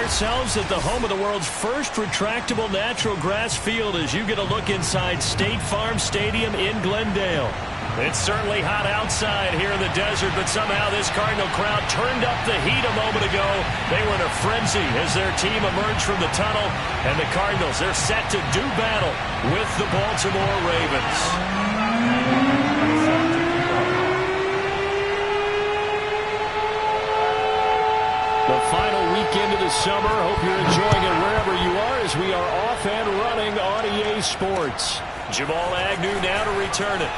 ourselves at the home of the world's first retractable natural grass field as you get a look inside State Farm Stadium in Glendale. It's certainly hot outside here in the desert, but somehow this Cardinal crowd turned up the heat a moment ago. They were in a frenzy as their team emerged from the tunnel, and the Cardinals, they're set to do battle with the Baltimore Ravens. The final weekend of the summer. Hope you're enjoying it wherever you are as we are off and running on EA Sports. Jamal Agnew now to return it.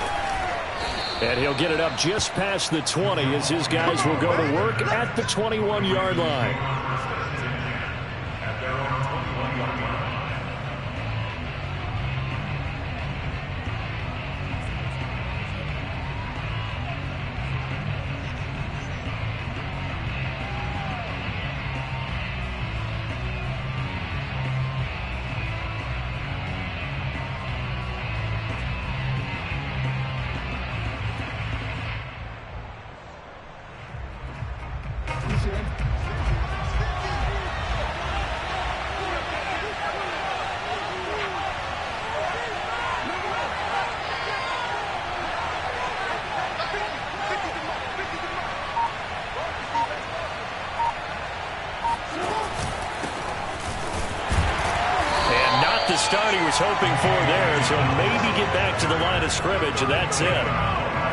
And he'll get it up just past the 20 as his guys will go to work at the 21-yard line. The start he was hoping for there, so maybe get back to the line of scrimmage, and that's it.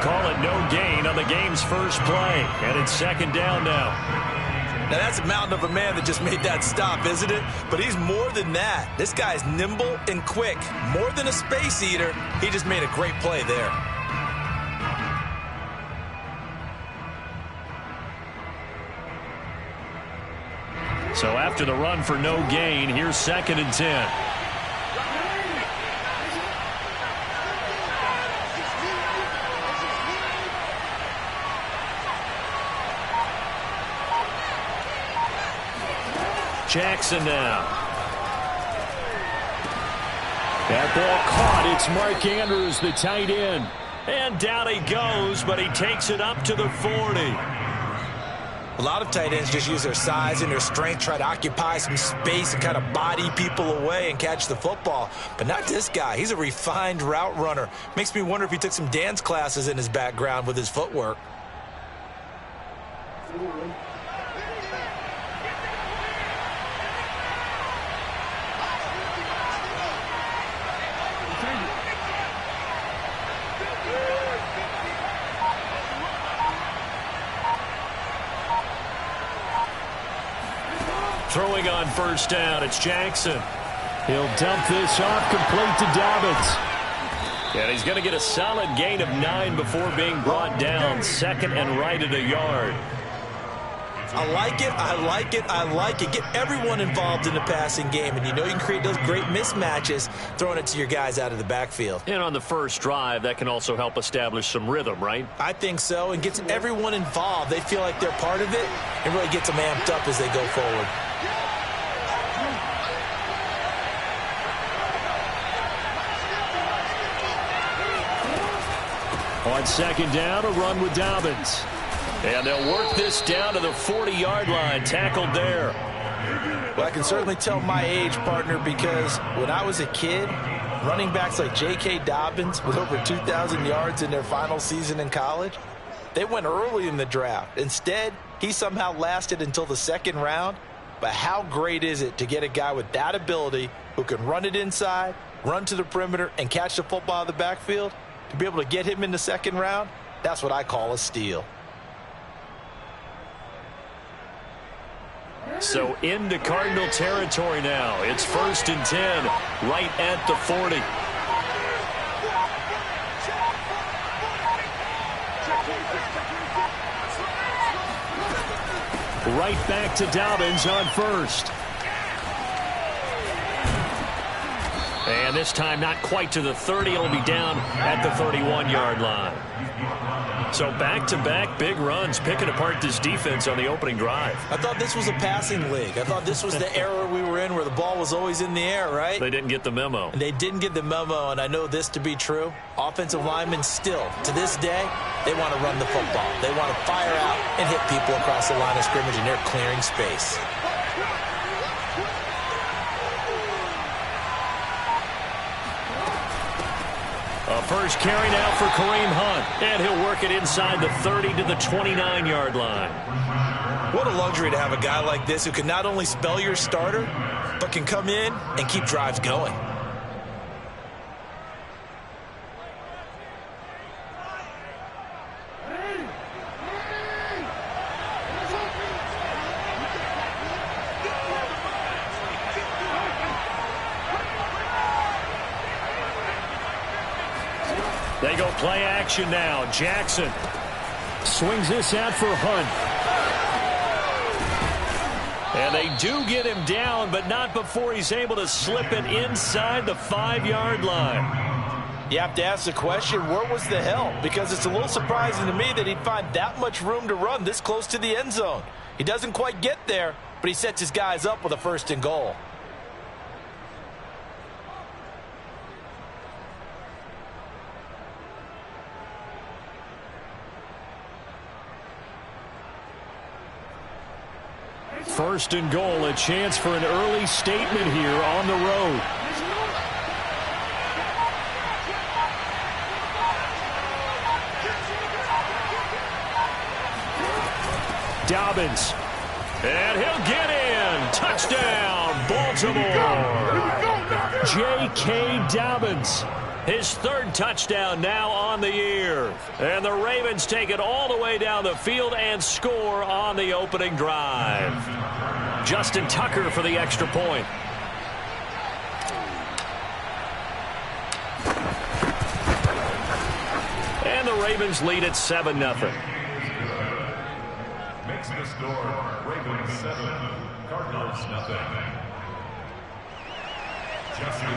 Call it no gain on the game's first play, and it's second down now. Now that's a mountain of a man that just made that stop, isn't it? But he's more than that. This guy's nimble and quick. More than a space eater, he just made a great play there. So after the run for no gain, here's second and 10. Jackson now. That ball caught. It's Mark Andrews, the tight end. And down he goes, but he takes it up to the 40. A lot of tight ends just use their size and their strength, try to occupy some space and kind of body people away and catch the football. But not this guy. He's a refined route runner. Makes me wonder if he took some dance classes in his background with his footwork. Throwing on first down, it's Jackson. He'll dump this off, complete to Dobbins. And he's going to get a solid gain of 9 before being brought down. Second and right at a yard. I like it, I like it, I like it. Get everyone involved in the passing game, and you know you can create those great mismatches throwing it to your guys out of the backfield. And on the first drive, that can also help establish some rhythm, right? I think so, and gets everyone involved. They feel like they're part of it, and really gets them amped up as they go forward. On second down, a run with Dobbins. And they'll work this down to the 40-yard line, tackled there. Well, I can certainly tell my age, partner, because when I was a kid, running backs like J.K. Dobbins with over 2,000 yards in their final season in college, they went early in the draft. Instead, he somehow lasted until the second round. But how great is it to get a guy with that ability who can run it inside, run to the perimeter, and catch the football out of the backfield? To be able to get him in the second round, that's what I call a steal. So into Cardinal territory now. It's first and 10, right at the 40. Right back to Dobbins on first. And this time not quite to the 30. It'll be down at the 31-yard line. So back-to-back big runs, picking apart this defense on the opening drive. I thought this was a passing league. I thought this was the era we were in where the ball was always in the air, right? They didn't get the memo. And they didn't get the memo, and I know this to be true. Offensive linemen still, to this day, they want to run the football. They want to fire out and hit people across the line of scrimmage, and they're clearing space. first carry now for Kareem Hunt. And he'll work it inside the 30 to the 29-yard line. What a luxury to have a guy like this who can not only spell your starter, but can come in and keep drives going. They go play action now. Jackson swings this out for Hunt. And they do get him down, but not before he's able to slip it inside the 5-yard line. You have to ask the question, where was the help? Because it's a little surprising to me that he'd find that much room to run this close to the end zone. He doesn't quite get there, but he sets his guys up with a 1st and goal. First and goal, a chance for an early statement here on the road. Dobbins. And he'll get in. Touchdown, Baltimore. J.K. Dobbins. His 3rd touchdown now on the year. And the Ravens take it all the way down the field and score on the opening drive. Justin Tucker for the extra point. And the Ravens lead at 7-0. Makes the score Ravens 7, Cardinals nothing. Justin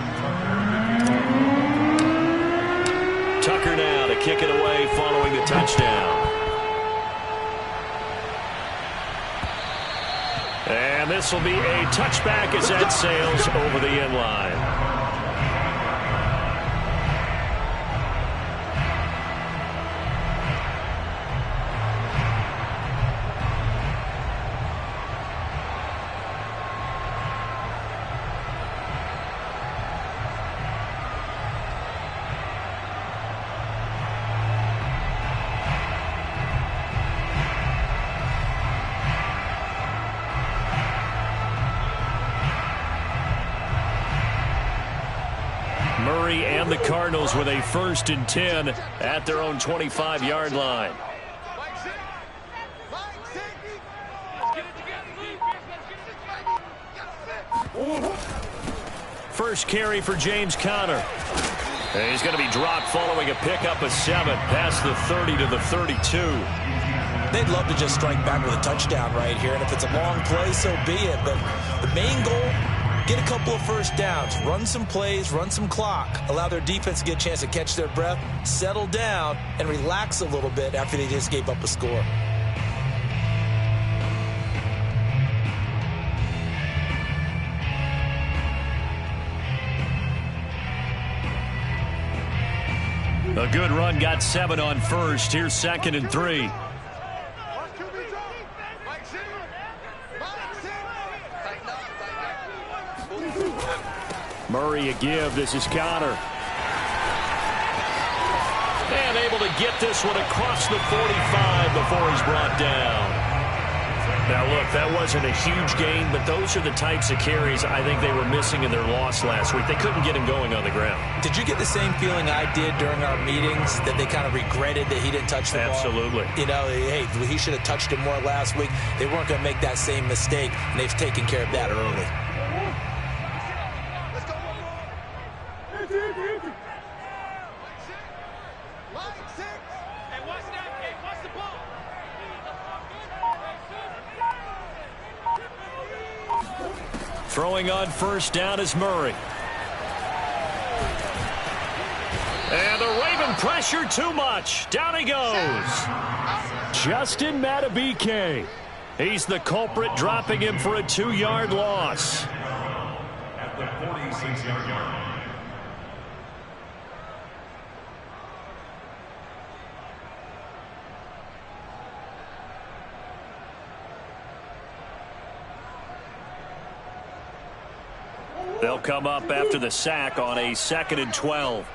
Tucker now to kick it away following the touchdown. And this will be a touchback as that sails over the end line. Murray and the Cardinals with a 1st and 10 at their own 25-yard line. First carry for James Conner. And he's going to be dropped following a pickup of 7 past the 30 to the 32. They'd love to just strike back with a touchdown right here, and if it's a long play, so be it. But the main goal, get a couple of first downs, run some plays, run some clock, allow their defense to get a chance to catch their breath, settle down, and relax a little bit after they just gave up a score. A good run got 7 on first. Here's 2nd and 3. Murray a give. This is Conner. And able to get this one across the 45 before he's brought down. Now, look, that wasn't a huge gain, but those are the types of carries I think they were missing in their loss last week. They couldn't get him going on the ground. Did you get the same feeling I did during our meetings, that they kind of regretted that he didn't touch the ball? Absolutely. You know, hey, he should have touched it more last week. They weren't going to make that same mistake, and they've taken care of that early. Throwing on first down is Murray. And the Raven pressure too much. Down he goes. Justin Madubuike. He's the culprit, dropping him for a 2-yard loss. At the 46-yard line. They'll come up after the sack on a 2nd and 12.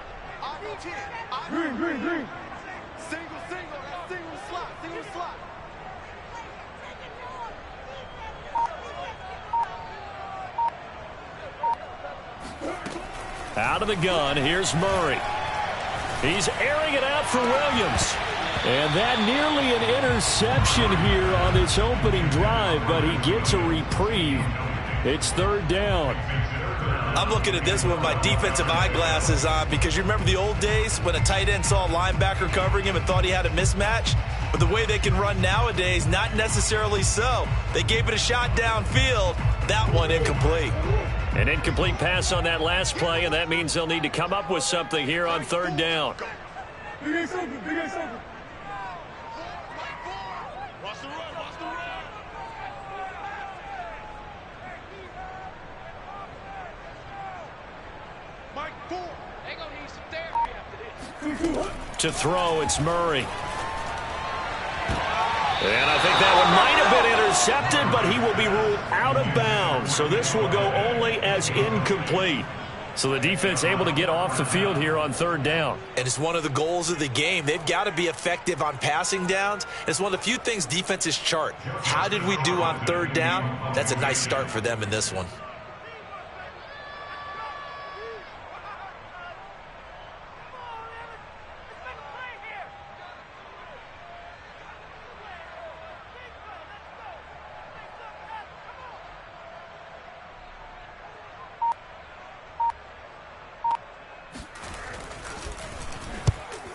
Green, green, green. Single, single slot. Out of the gun, here's Murray. He's airing it out for Williams. And that nearly an interception here on this opening drive, but he gets a reprieve. It's third down. I'm looking at this with my defensive eyeglasses on because you remember the old days when a tight end saw a linebacker covering him and thought he had a mismatch? But the way they can run nowadays, not necessarily so. They gave it a shot downfield. That one incomplete. An incomplete pass on that last play, and that means they'll need to come up with something here on third down. Big ace open, big ace open. Watch the run, watch the run. Mike, four. They gonna need some therapy after this. To throw, it's Murray. And I think that one might have been intercepted, but he will be ruled out of bounds. So this will go only as incomplete. So the defense able to get off the field here on third down. And it's one of the goals of the game. They've got to be effective on passing downs. It's one of the few things defenses chart. How did we do on third down? That's a nice start for them in this one.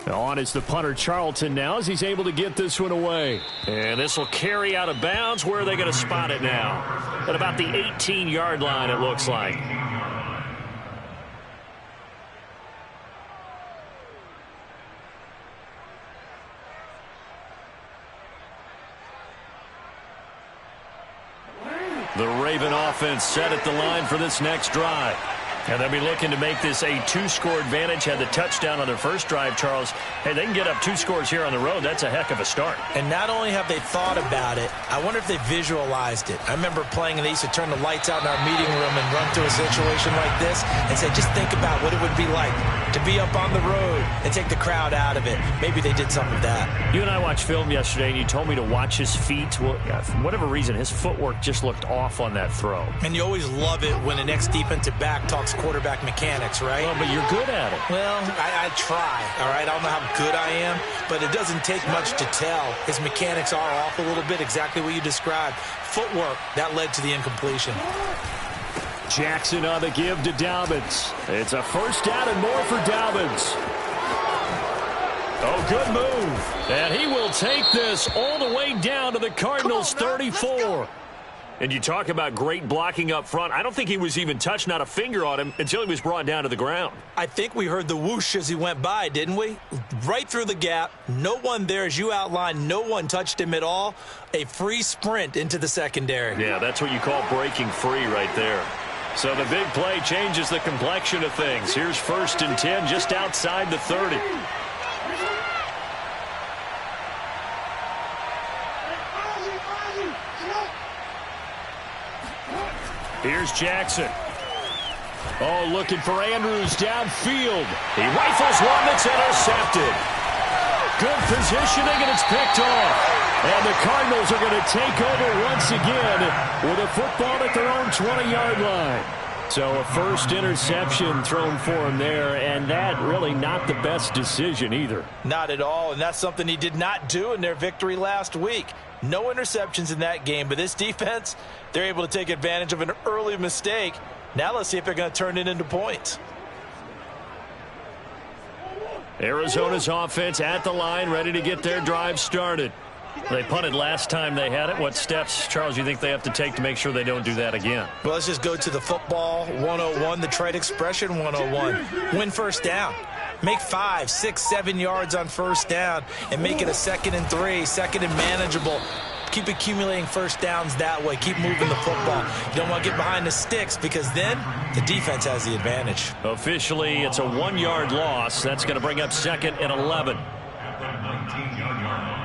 On is the punter, Charlton, now as he's able to get this one away. And this will carry out of bounds. Where are they going to spot it now? At about the 18-yard line, it looks like. The Raven offense set at the line for this next drive. And they'll be looking to make this a two-score advantage. Had the touchdown on their first drive, Charles. Hey, they can get up 2 scores here on the road. That's a heck of a start. And not only have they thought about it, I wonder if they visualized it. I remember playing and they used to turn the lights out in our meeting room and run to a situation like this and say, just think about what it would be like to be up on the road and take the crowd out of it. Maybe they did some of that. You and I watched film yesterday, and you told me to watch his feet. Well, for whatever reason, his footwork just looked off on that throw. And you always love it when an ex-defensive back talks quarterback mechanics, right? Well, but you're good at it. Well, I try, all right? I don't know how good I am, but it doesn't take much to tell. His mechanics are off a little bit, exactly what you described. Footwork, that led to the incompletion. Jackson on the give to Dobbins. It's a first down and more for Dobbins. Oh, good move. And he will take this all the way down to the Cardinals' 34. And you talk about great blocking up front. I don't think he was even touched, not a finger on him, until he was brought down to the ground. I think we heard the whoosh as he went by, didn't we? Right through the gap. No one there, as you outlined. No one touched him at all. A free sprint into the secondary. Yeah, that's what you call breaking free right there. So the big play changes the complexion of things. Here's 1st and 10 just outside the 30. Here's Jackson. Oh, looking for Andrews downfield. He rifles one that's intercepted. Good positioning, and it's picked off. And the Cardinals are going to take over once again with a football at their own 20-yard line. So a first interception thrown for him there, and that really not the best decision either. Not at all, and that's something he did not do in their victory last week. No interceptions in that game, but this defense, they're able to take advantage of an early mistake. Now let's see if they're going to turn it into points. Arizona's offense at the line, ready to get their drive started. They punted last time they had it. What steps, Charles, you think they have to take to make sure they don't do that again? Well, let's just go to the football 101, the trade expression 101. Win first down. Make 5, 6, 7 yards on first down and make it a 2nd and 3, 2nd and manageable. Keep accumulating first downs that way. Keep moving the football. You don't want to get behind the sticks because then the defense has the advantage. Officially, it's a 1-yard loss. That's going to bring up 2nd and 11. At the 19-yard line.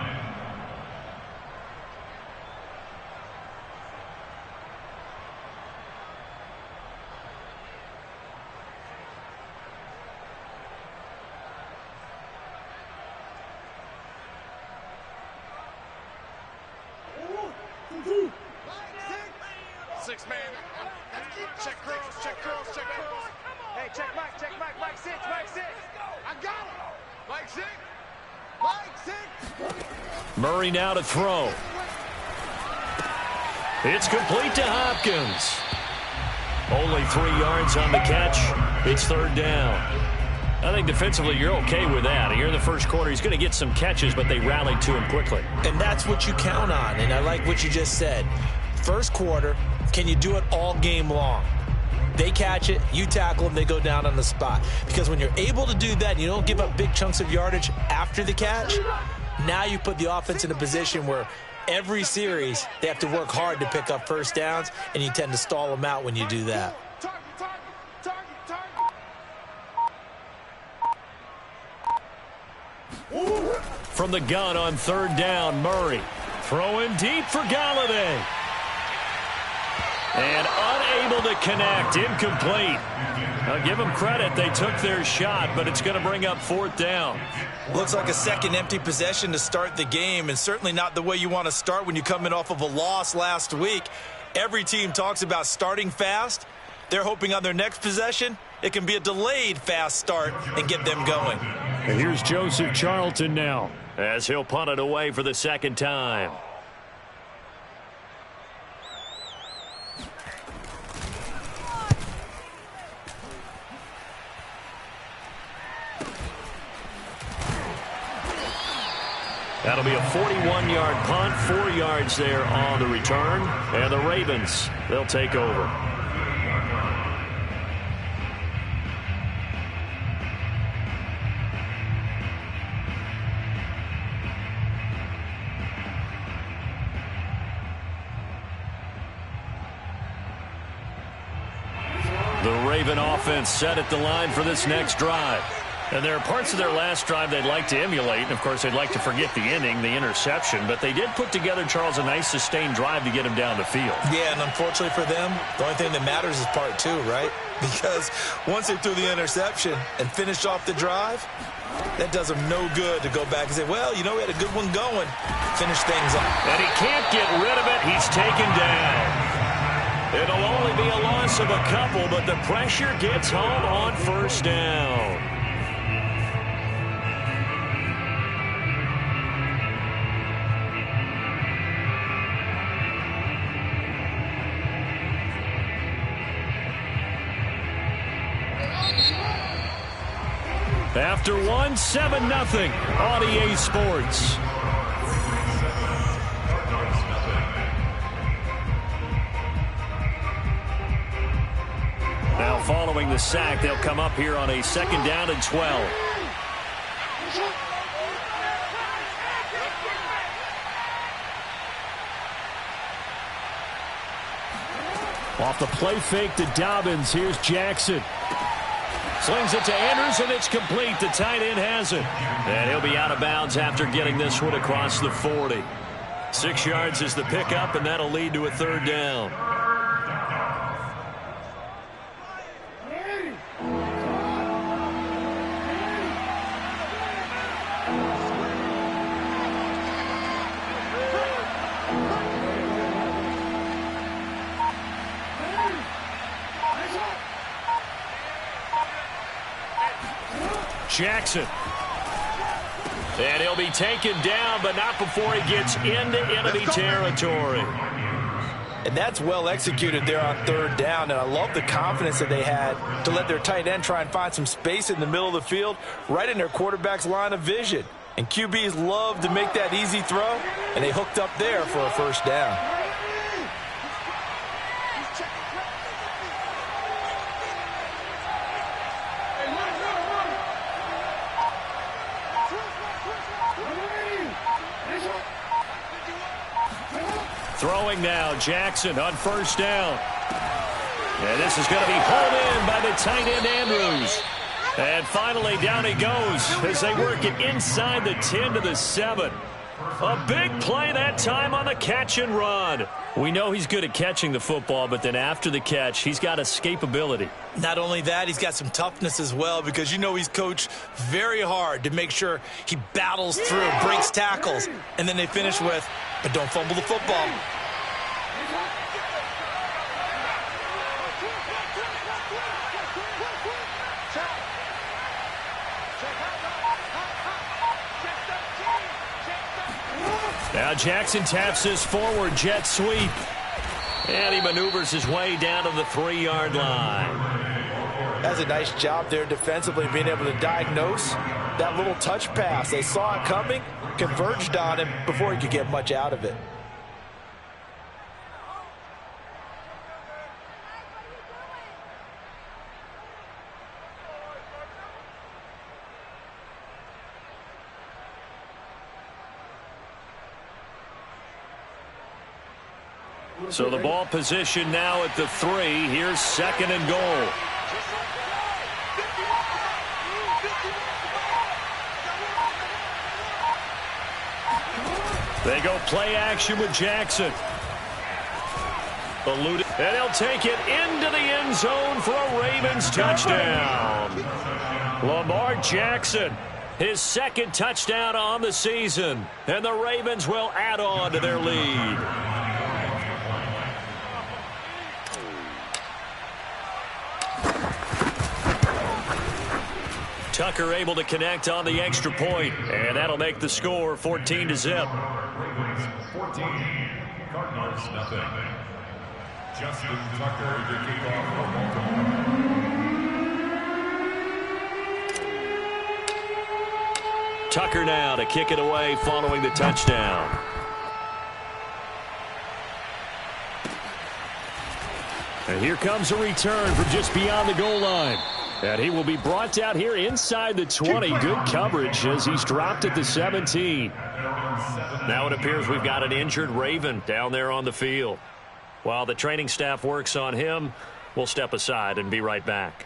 6, man. Check girls, check girls, check girls. Hey, check Mike, Mike 6, Mike 6. I got him. Mike 6. Mike 6. Murray now to throw. It's complete to Hopkins. Only 3 yards on the catch. It's third down. I think defensively you're okay with that. Here in the first quarter, he's going to get some catches, but they rallied to him quickly. And that's what you count on, and I like what you just said. First quarter, can you do it all game long? They catch it, you tackle them, they go down on the spot. Because when you're able to do that, and you don't give up big chunks of yardage after the catch, now you put the offense in a position where every series they have to work hard to pick up first downs, and you tend to stall them out when you do that. From the gun on third down, Murray. Throwing deep for Galladay. And unable to connect. Incomplete. I'll give them credit. They took their shot, but it's going to bring up fourth down. Looks like a second empty possession to start the game, and certainly not the way you want to start when you come in off of a loss last week. Every team talks about starting fast. They're hoping on their next possession it can be a delayed fast start and get them going. And here's Joseph Charlton now, as he'll punt it away for the second time. That'll be a 41-yard punt, 4 yards there on the return. And the Ravens, they'll take over. The Raven offense set at the line for this next drive. And there are parts of their last drive they'd like to emulate. And, of course, they'd like to forget the inning, the interception. But they did put together, Charles, a nice sustained drive to get him down the field. Yeah, and unfortunately for them, the only thing that matters is part 2, right? Because once they threw the interception and finished off the drive, that does them no good to go back and say, well, you know, we had a good one going. Finish things up. And he can't get rid of it. He's taken down. It'll only be a loss of a couple, but the pressure gets home on first down. After one, 7-0 on EA Sports. Now following the sack, they'll come up here on a 2nd down and 12. Off the play fake to Dobbins, here's Jackson. Slings it to Andrews, and it's complete. The tight end has it. And he'll be out of bounds after getting this one across the 40. 6 yards is the pickup, and that'll lead to a third down. Jackson. And he'll be taken down, but not before he gets into enemy territory. And that's well executed there on third down. And I love the confidence that they had to let their tight end try and find some space in the middle of the field, right in their quarterback's line of vision. And QBs love to make that easy throw, and they hooked up there for a first down. Throwing now, Jackson on first down. And this is going to be hauled in by the tight end, Andrews. And finally, down he goes as they work it inside the 10 to the 7. A big play that time on the catch and run. We know he's good at catching the football, but then after the catch, he's got escapability. Not only that, he's got some toughness as well, because you know he's coached very hard to make sure he battles through, breaks tackles, and then they finish with, but don't fumble the football. Now Jackson taps his forward jet sweep. And he maneuvers his way down to the 3-yard line. That's a nice job there defensively, being able to diagnose that little touch pass. They saw it coming, converged on him before he could get much out of it. So the ball position now at the 3. Here's 2nd and goal. They go play action with Jackson. Eluded, and he'll take it into the end zone for a Ravens touchdown. Lamar Jackson, his 2nd touchdown on the season, and the Ravens will add on to their lead. Tucker able to connect on the extra point, and that'll make the score 14-0. Ravens 14, Cardinals nothing. Justin Tucker to kick off for Baltimore. Tucker now to kick it away following the touchdown. And here comes a return from just beyond the goal line. And he will be brought down here inside the 20. Good coverage as he's dropped at the 17. Now it appears we've got an injured Raven down there on the field. While the training staff works on him, we'll step aside and be right back.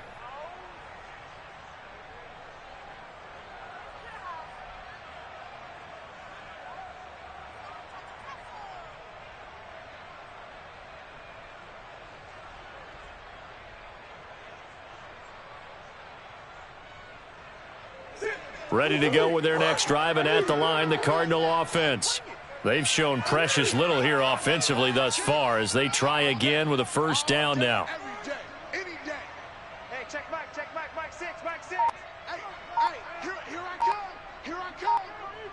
Ready to go with their next drive, and at the line, the Cardinal offense. They've shown precious little here offensively thus far as they try again with a 1st down now. Every day, any day. Hey, check Mike, Mike 6, Mike 6. Hey, here I come, here I come,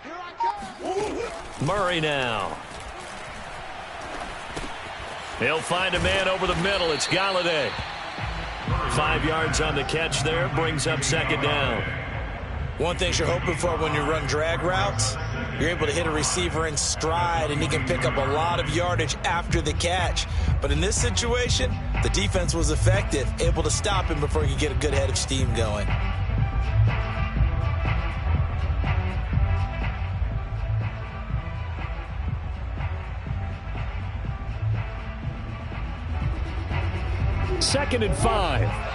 here I come. Murray now. He'll find a man over the middle. It's Galladay. 5 yards on the catch there, brings up 2nd down. One thing you're hoping for when you run drag routes, you're able to hit a receiver in stride, and he can pick up a lot of yardage after the catch. But in this situation, the defense was effective, able to stop him before he could get a good head of steam going. Second and 5.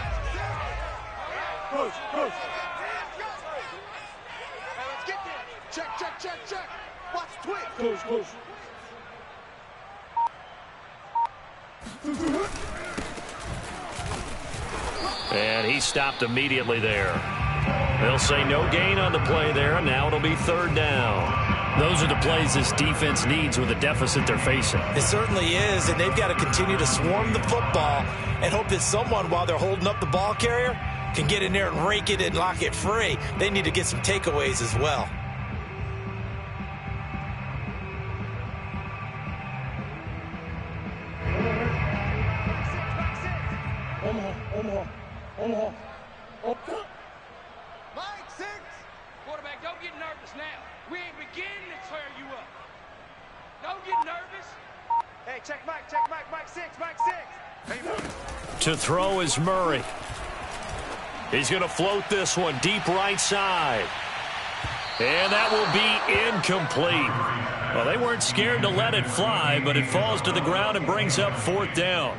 Check. Watch twitch. Close. And he stopped immediately there. They'll say no gain on the play there, and now it'll be 3rd down. Those are the plays this defense needs with the deficit they're facing. It certainly is, and they've got to continue to swarm the football and hope that someone, while they're holding up the ball carrier, can get in there and rake it and lock it free. They need to get some takeaways as well. Omaha. Mike 6. Quarterback, don't get nervous now. We ain't beginning to tear you up. Don't get nervous. Hey, check Mike 6, Mike 6. To throw is Murray. He's going to float this one deep right side. And that will be incomplete. Well, they weren't scared to let it fly, but it falls to the ground and brings up 4th down.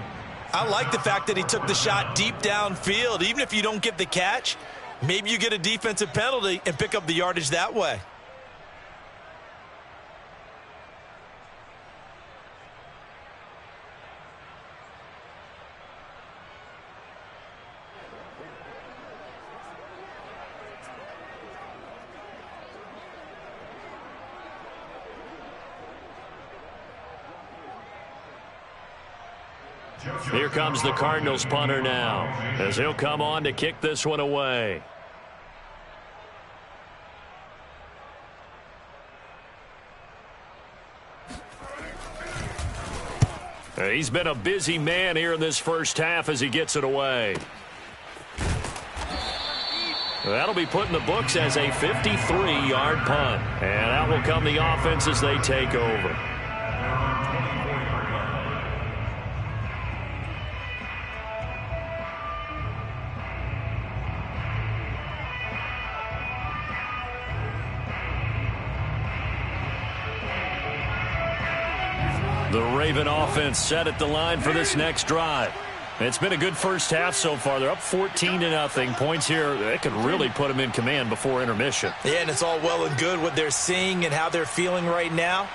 I like the fact that he took the shot deep downfield. Even if you don't get the catch, maybe you get a defensive penalty and pick up the yardage that way. Here comes the Cardinals punter now, as he'll come on to kick this one away. He's been a busy man here in this first half as he gets it away. That'll be put in the books as a 53-yard punt. And out will come the offense as they take over. The Raven offense set at the line for this next drive. It's been a good first half so far. They're up 14-0. Points here, that could really put them in command before intermission. Yeah, and it's all well and good what they're seeing and how they're feeling right now.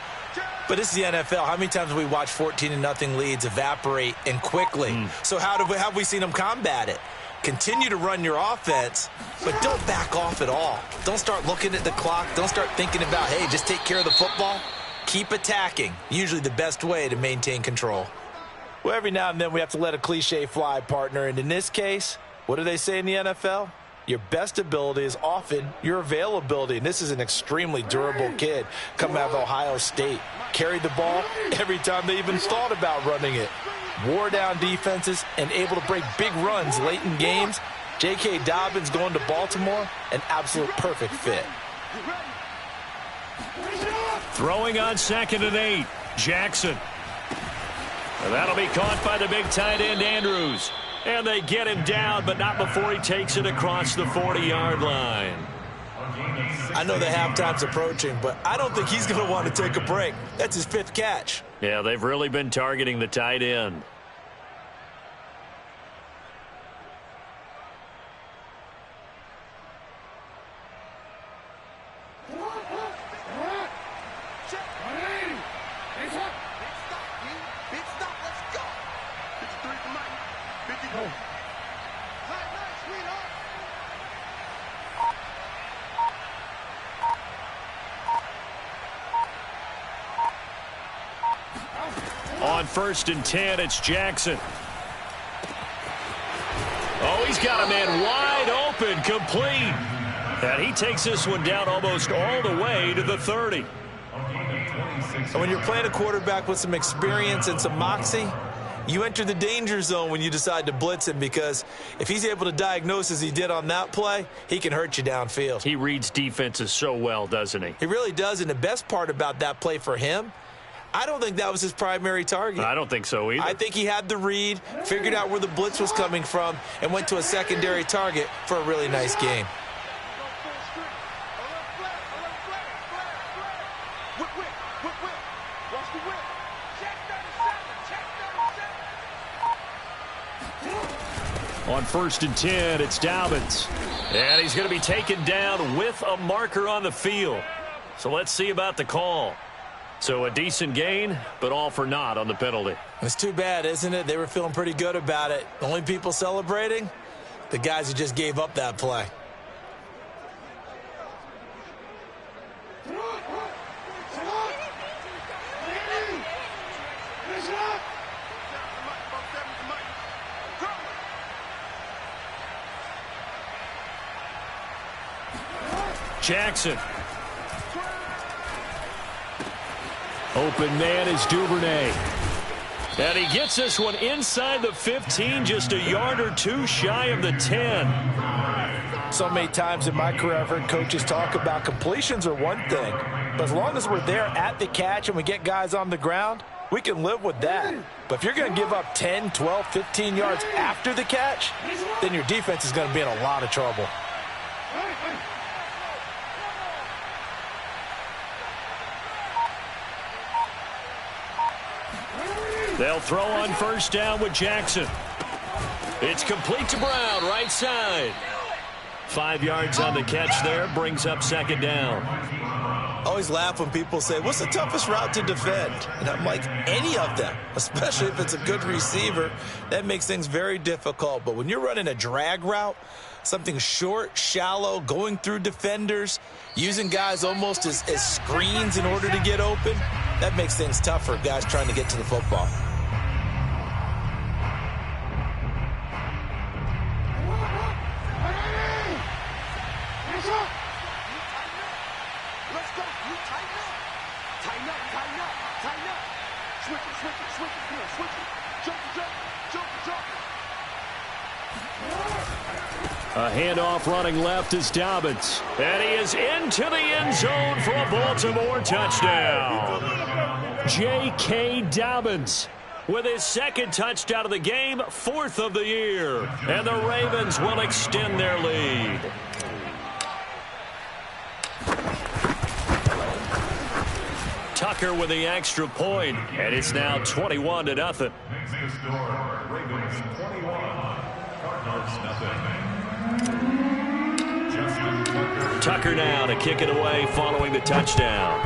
But this is the NFL. How many times have we watched 14-0 leads evaporate and quickly? So how have we seen them combat it? Continue to run your offense, but don't back off at all. Don't start looking at the clock. Don't start thinking about, hey, just take care of the football. Keep attacking. Usually the best way to maintain control. Well, every now and then we have to let a cliche fly, partner. And in this case, what do they say in the NFL? Your best ability is often your availability. And this is an extremely durable kid coming out of Ohio State. Carried the ball every time they even thought about running it. Wore down defenses and able to break big runs late in games. J.K. Dobbins going to Baltimore, an absolute perfect fit. Throwing on 2nd and 8. Jackson. And that'll be caught by the big tight end, Andrews. And they get him down, but not before he takes it across the 40-yard line. I know the halftime's approaching, but I don't think he's going to want to take a break. That's his 5th catch. Yeah, they've really been targeting the tight end. On 1st and 10, it's Jackson. Oh, he's got a man wide open, complete. And he takes this one down almost all the way to the 30. And when you're playing a quarterback with some experience and some moxie, you enter the danger zone when you decide to blitz him, because if he's able to diagnose as he did on that play, he can hurt you downfield. He reads defenses so well, doesn't he? He really does, and the best part about that play for him, I don't think that was his primary target. I don't think so either. I think he had the read, figured out where the blitz was coming from, and went to a secondary target for a really nice game. On 1st and 10, it's Dobbins. And he's going to be taken down with a marker on the field. So let's see about the call. So a decent gain, but all for naught on the penalty. It's too bad, isn't it? They were feeling pretty good about it. The only people celebrating, the guys who just gave up that play. Jackson. Open man is Duvernay. And he gets this one inside the 15, just a yard or two shy of the 10. So many times in my career I've heard coaches talk about completions are one thing, but as long as we're there at the catch and we get guys on the ground, we can live with that. But if you're going to give up 10, 12, 15 yards after the catch, then your defense is going to be in a lot of trouble. They'll throw on 1st down with Jackson. It's complete to Brown, right side. 5 yards on the catch there, brings up 2nd down. I always laugh when people say, what's the toughest route to defend? And I'm like, any of them, especially if it's a good receiver. That makes things very difficult. But when you're running a drag route, something short, shallow, going through defenders, using guys almost as screens in order to get open, that makes things tough for guys trying to get to the football. Switch it. Come here, switch it. Jump. A handoff running left is Dobbins. And he is into the end zone for a Baltimore touchdown. J.K. Dobbins with his second touchdown of the game, 4th of the year. And the Ravens will extend their lead. Tucker with the extra point, and it's now 21-0. Next to score, Ravens 21, Cardinals nothing. Justin Tucker. Tucker now to kick it away following the touchdown.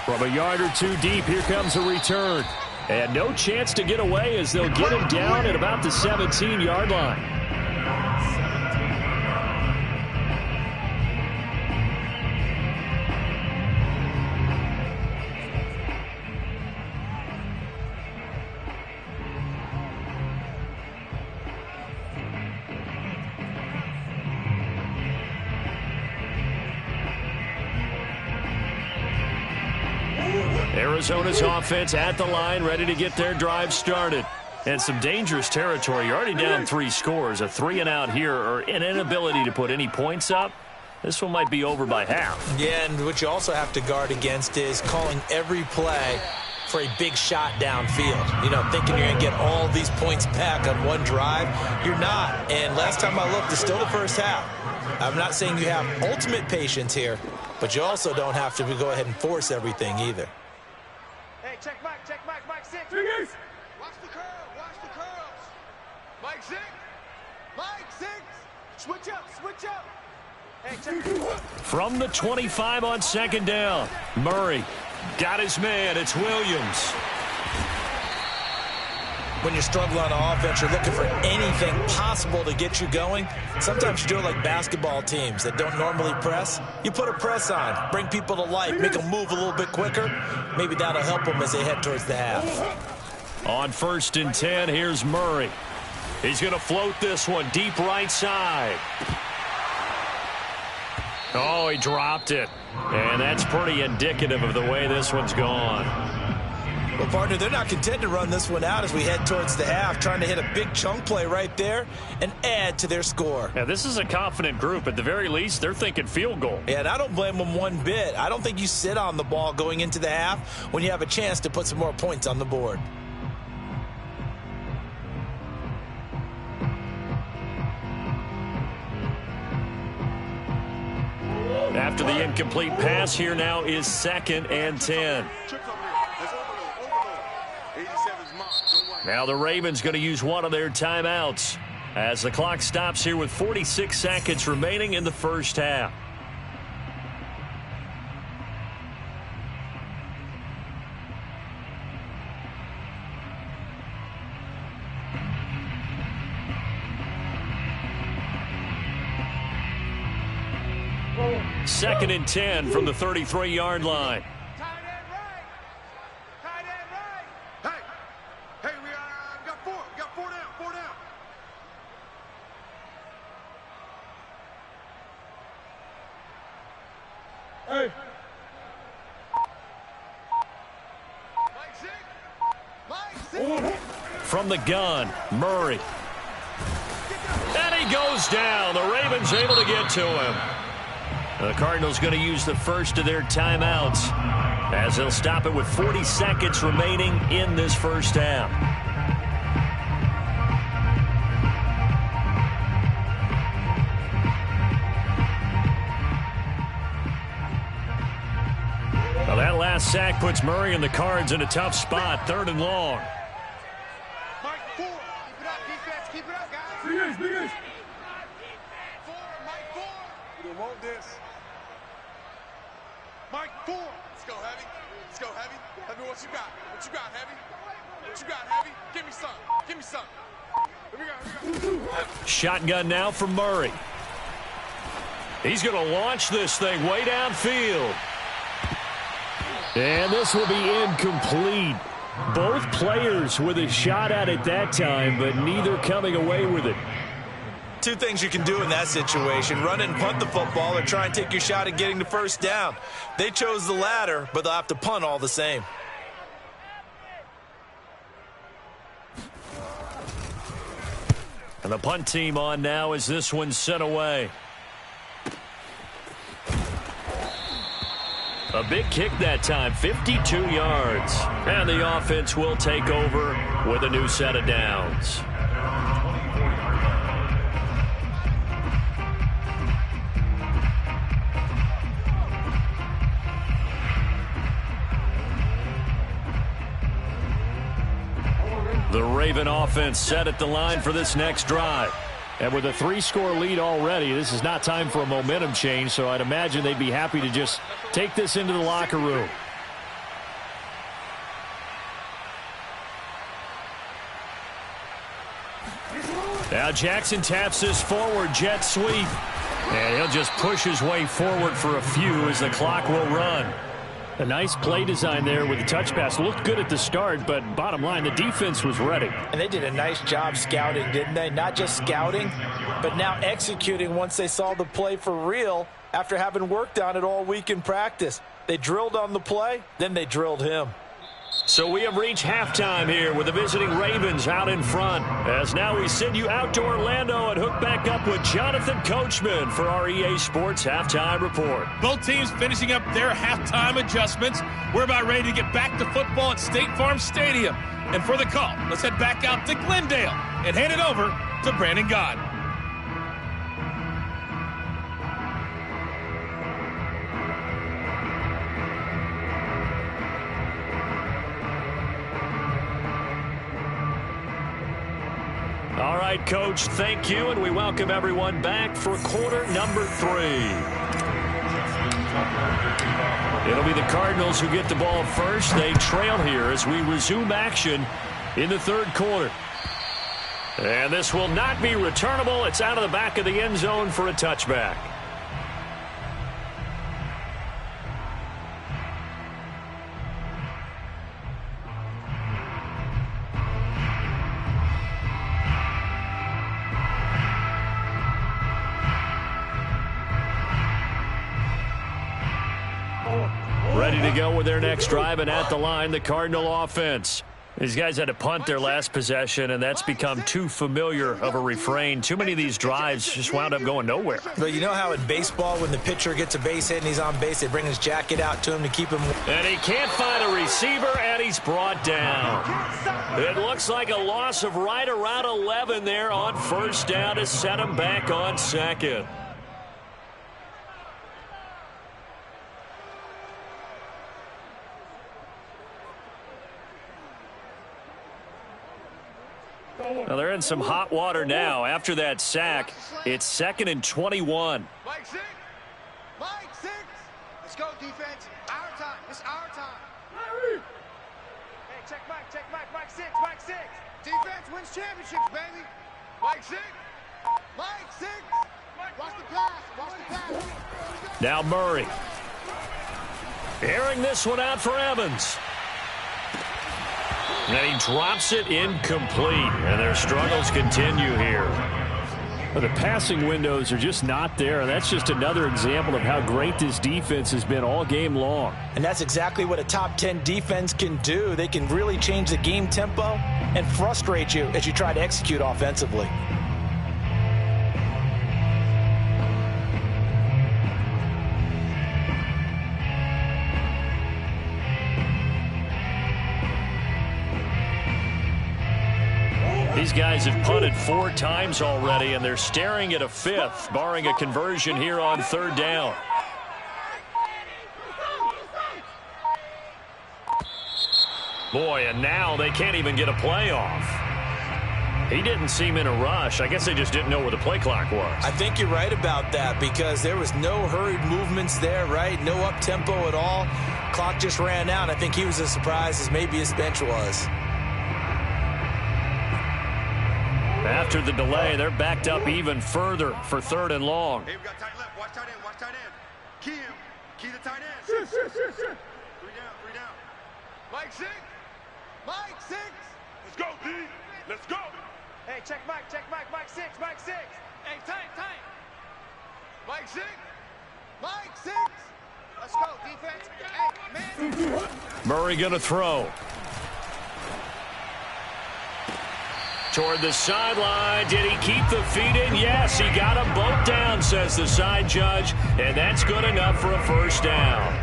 From a yard or two deep, here comes a return. And no chance to get away as they'll get him down at about the 17-yard line. Arizona's offense at the line, ready to get their drive started. And some dangerous territory. You're already down 3 scores. A 3-and-out here, or an inability to put any points up. This one might be over by half. Yeah, and what you also have to guard against is calling every play for a big shot downfield. You know, thinking you're going to get all these points back on one drive. You're not. And last time I looked, it's still the first half. I'm not saying you have ultimate patience here, but you also don't have to go ahead and force everything either. Hey, check Mike 6. Watch the curls. Mike 6. Switch up. Hey, check. From the 25 on 2nd down, Murray got his man. It's Williams. When you struggle on offense, you're looking for anything possible to get you going. Sometimes you do it like basketball teams that don't normally press. You put a press on, bring people to life, make them move a little bit quicker. Maybe that'll help them as they head towards the half. On 1st and 10, here's Murray. He's going to float this one deep right side. Oh, he dropped it. And that's pretty indicative of the way this one's gone. Well, partner, they're not content to run this one out as we head towards the half, trying to hit a big chunk play right there and add to their score. Yeah, this is a confident group. At the very least, they're thinking field goal. Yeah, and I don't blame them one bit. I don't think you sit on the ball going into the half when you have a chance to put some more points on the board. After the incomplete pass, here now is 2nd and 10. Now the Ravens going to use one of their timeouts as the clock stops here with 46 seconds remaining in the first half. Second and 10 from the 33-yard line. Tight end right. Hey, we got 4. We got 4 down. Hey. Mike 6. From the gun, Murray. And he goes down. The Ravens able to get to him. The Cardinals going to use the first of their timeouts as they'll stop it with 40 seconds remaining in this first half. Well, that last sack puts Murray and the Cards in a tough spot, 3rd and long. Mike 4. Keep it up, defense. Keep it up, guys. Big ace. 4, Mike 4. We don't want this. Mike 4. Let's go, Heavy. Heavy, what you got? Heavy? Give me some. Here we go. Shotgun now from Murray. He's going to launch this thing way downfield. And this will be incomplete. Both players with a shot at it that time, but neither coming away with it. two things you can do in that situation: run and punt the football, or try and take your shot at getting the first down. They chose the latter, but they'll have to punt all the same. And the punt team on now as this one's sent away. A big kick that time, 52 yards. And the offense will take over with a new set of downs. The Raven offense set at the line for this next drive. And with a 3-score lead already, this is not time for a momentum change, so I'd imagine they'd be happy to just take this into the locker room. Now Jackson taps this forward jet sweep. And he'll just push his way forward for a few as the clock will run. A nice play design there with the touch pass. Looked good at the start, but bottom line, the defense was ready. And they did a nice job scouting, didn't they? Not just scouting, but now executing once they saw the play for real after having worked on it all week in practice. They drilled on the play, then they drilled him. So we have reached halftime here with the visiting Ravens out in front. As now we send you out to Orlando and hook back up with Jonathan Coachman for our EA Sports Halftime Report. Both teams finishing up their halftime adjustments. We're about ready to get back to football at State Farm Stadium. And for the call, let's head back out to Glendale and hand it over to Brandon Gott. All right, Coach, thank you, and we welcome everyone back for quarter number 3. It'll be the Cardinals who get the ball first. They trail here as we resume action in the third quarter. And this will not be returnable. It's out of the back of the end zone for a touchback. Ready to go with their next drive, and at the line, the Cardinal offense. These guys had to punt their last possession, and that's become too familiar of a refrain. Too many of these drives just wound up going nowhere. But you know how in baseball, when the pitcher gets a base hit and he's on base, they bring his jacket out to him to keep him. And he can't find a receiver, and he's brought down. It looks like a loss of right around 11 there on first down to set him back on second. Well, they're in some hot water now. After that sack, it's 2nd and 21. Mike 6. Mike 6. Let's go, defense. Our time. It's our time. Hey, check Mike. Check Mike. Mike 6. Mike 6. Defense wins championships, baby. Mike 6. Mike 6. Watch the pass. Watch the pass. Now Murray. Airing this one out for Evans. And he drops it incomplete, and their struggles continue here. Well, the passing windows are just not there, and that's just another example of how great this defense has been all game long. And that's exactly what a top 10 defense can do. They can really change the game tempo and frustrate you as you try to execute offensively. These guys have punted 4 times already, and they're staring at a 5th, barring a conversion here on 3rd down. Boy, and now they can't even get a play off. He didn't seem in a rush. I guess they just didn't know where the play clock was. I think you're right about that, because there was no hurried movements there, right? No up-tempo at all. Clock just ran out. I think he was as surprised as maybe his bench was. After the delay, they're backed up even further for 3rd and long. Hey, we got tight left. Watch tight end. Watch tight end. Key him. Key the tight end. 3 down. 3 down. Mike 6. Mike 6. Let's go, D. Let's go. Hey, check Mike. Check Mike. Mike 6. Mike 6. Hey, time. Mike 6. Mike 6. Let's go, defense. Hey, man. Murray going to throw. Toward the sideline. Did he keep the feet in? Yes, he got them both down, says the side judge. And that's good enough for a first down.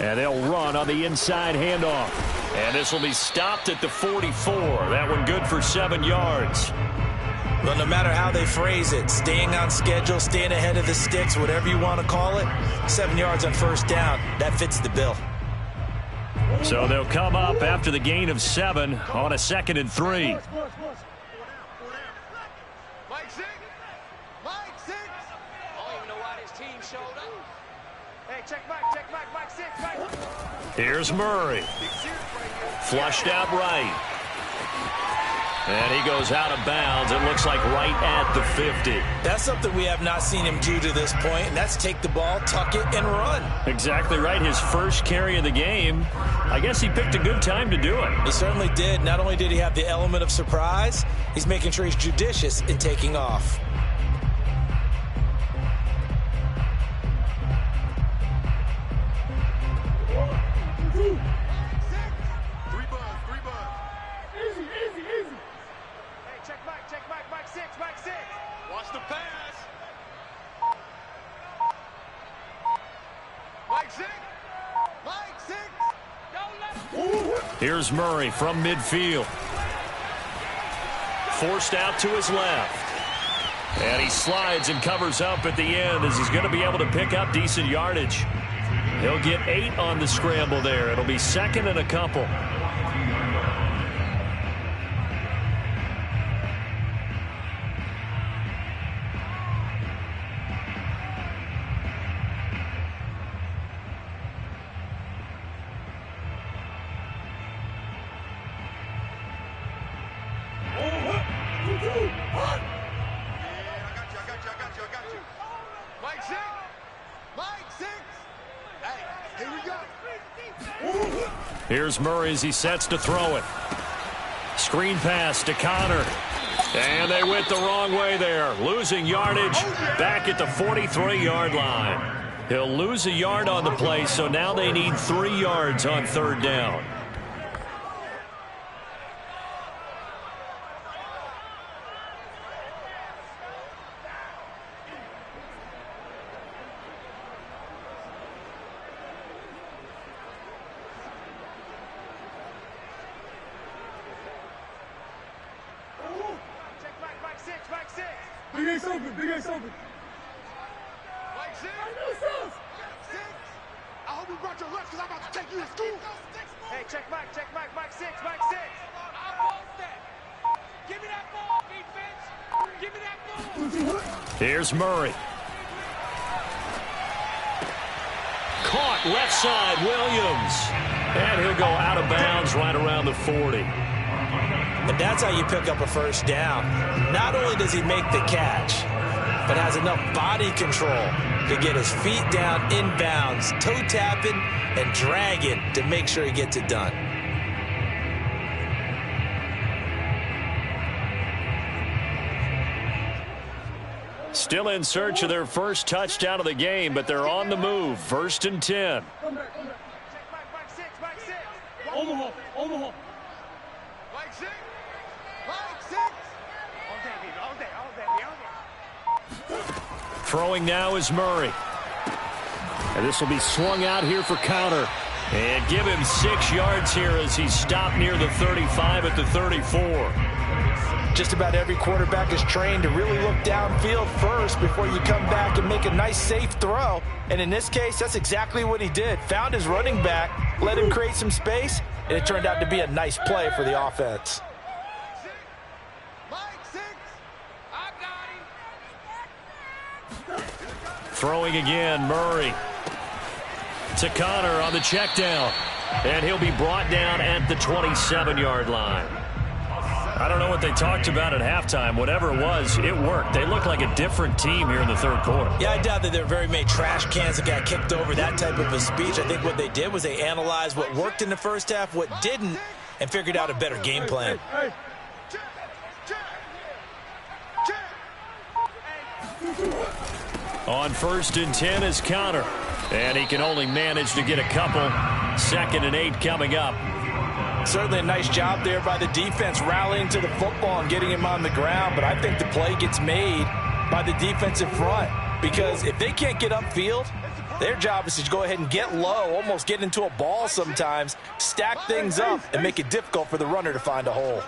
And they'll run on the inside handoff. And this will be stopped at the 44. That one good for 7 yards. Well, no matter how they phrase it, staying on schedule, staying ahead of the sticks, whatever you want to call it, 7 yards on first down, that fits the bill. So they'll come up after the gain of 7 on a 2nd and 3. Mike 6. Mike 6. I don't even know why this team showed up. Hey, check Mike 6, Mike. Here's Murray. Flushed out right. And he goes out of bounds. It looks like right at the 50. That's something we have not seen him do to this point, and that's take the ball, tuck it, and run. Exactly right. His first carry of the game. I guess he picked a good time to do it. He certainly did. Not only did he have the element of surprise, he's making sure he's judicious in taking off. Here's Murray from midfield. Forced out to his left. And he slides and covers up at the end as he's going to be able to pick up decent yardage. He'll get 8 on the scramble there. It'll be 2nd and a couple. Here's Murray as he sets to throw it. Screen pass to Connor. And they went the wrong way there. Losing yardage back at the 43-yard line. He'll lose a yard on the play, so now they need 3 yards on 3rd down. Big Ace open. Mike 6. I hope you brought your lunch because I'm about to take you to school. Hey, check Mike 6. I want that. Give me that ball, defense. Give me that ball. Here's Murray. Caught left side, Williams. And he'll go out of bounds right around the 40. And that's how you pick up a first down. Not only does he make the catch, but has enough body control to get his feet down inbounds, toe tapping and dragging to make sure he gets it done. Still in search of their first touchdown of the game, but they're on the move. 1st and 10. Mike 6. Omaha. Mike 6. All day. Throwing now is Murray. And this will be swung out here for counter. And give him 6 yards here as he's stopped near the 35 at the 34. Just about every quarterback is trained to really look downfield first before you come back and make a nice, safe throw. And in this case, that's exactly what he did. Found his running back, let him create some space, and it turned out to be a nice play for the offense. Throwing again, Murray. to Connor on the check down. And he'll be brought down at the 27-yard line. I don't know what they talked about at halftime. Whatever it was, it worked. They look like a different team here in the third quarter. Yeah, I doubt that there are very many trash cans that got kicked over, that type of a speech. I think what they did was they analyzed what worked in the first half, what didn't, and figured out a better game plan. On 1st and 10 is Connor. And he can only manage to get a couple. 2nd and 8 coming up. Certainly a nice job there by the defense rallying to the football and getting him on the ground. But I think the play gets made by the defensive front. Because if they can't get upfield, their job is to go ahead and get low, almost get into a ball sometimes, stack things up, and make it difficult for the runner to find a hole.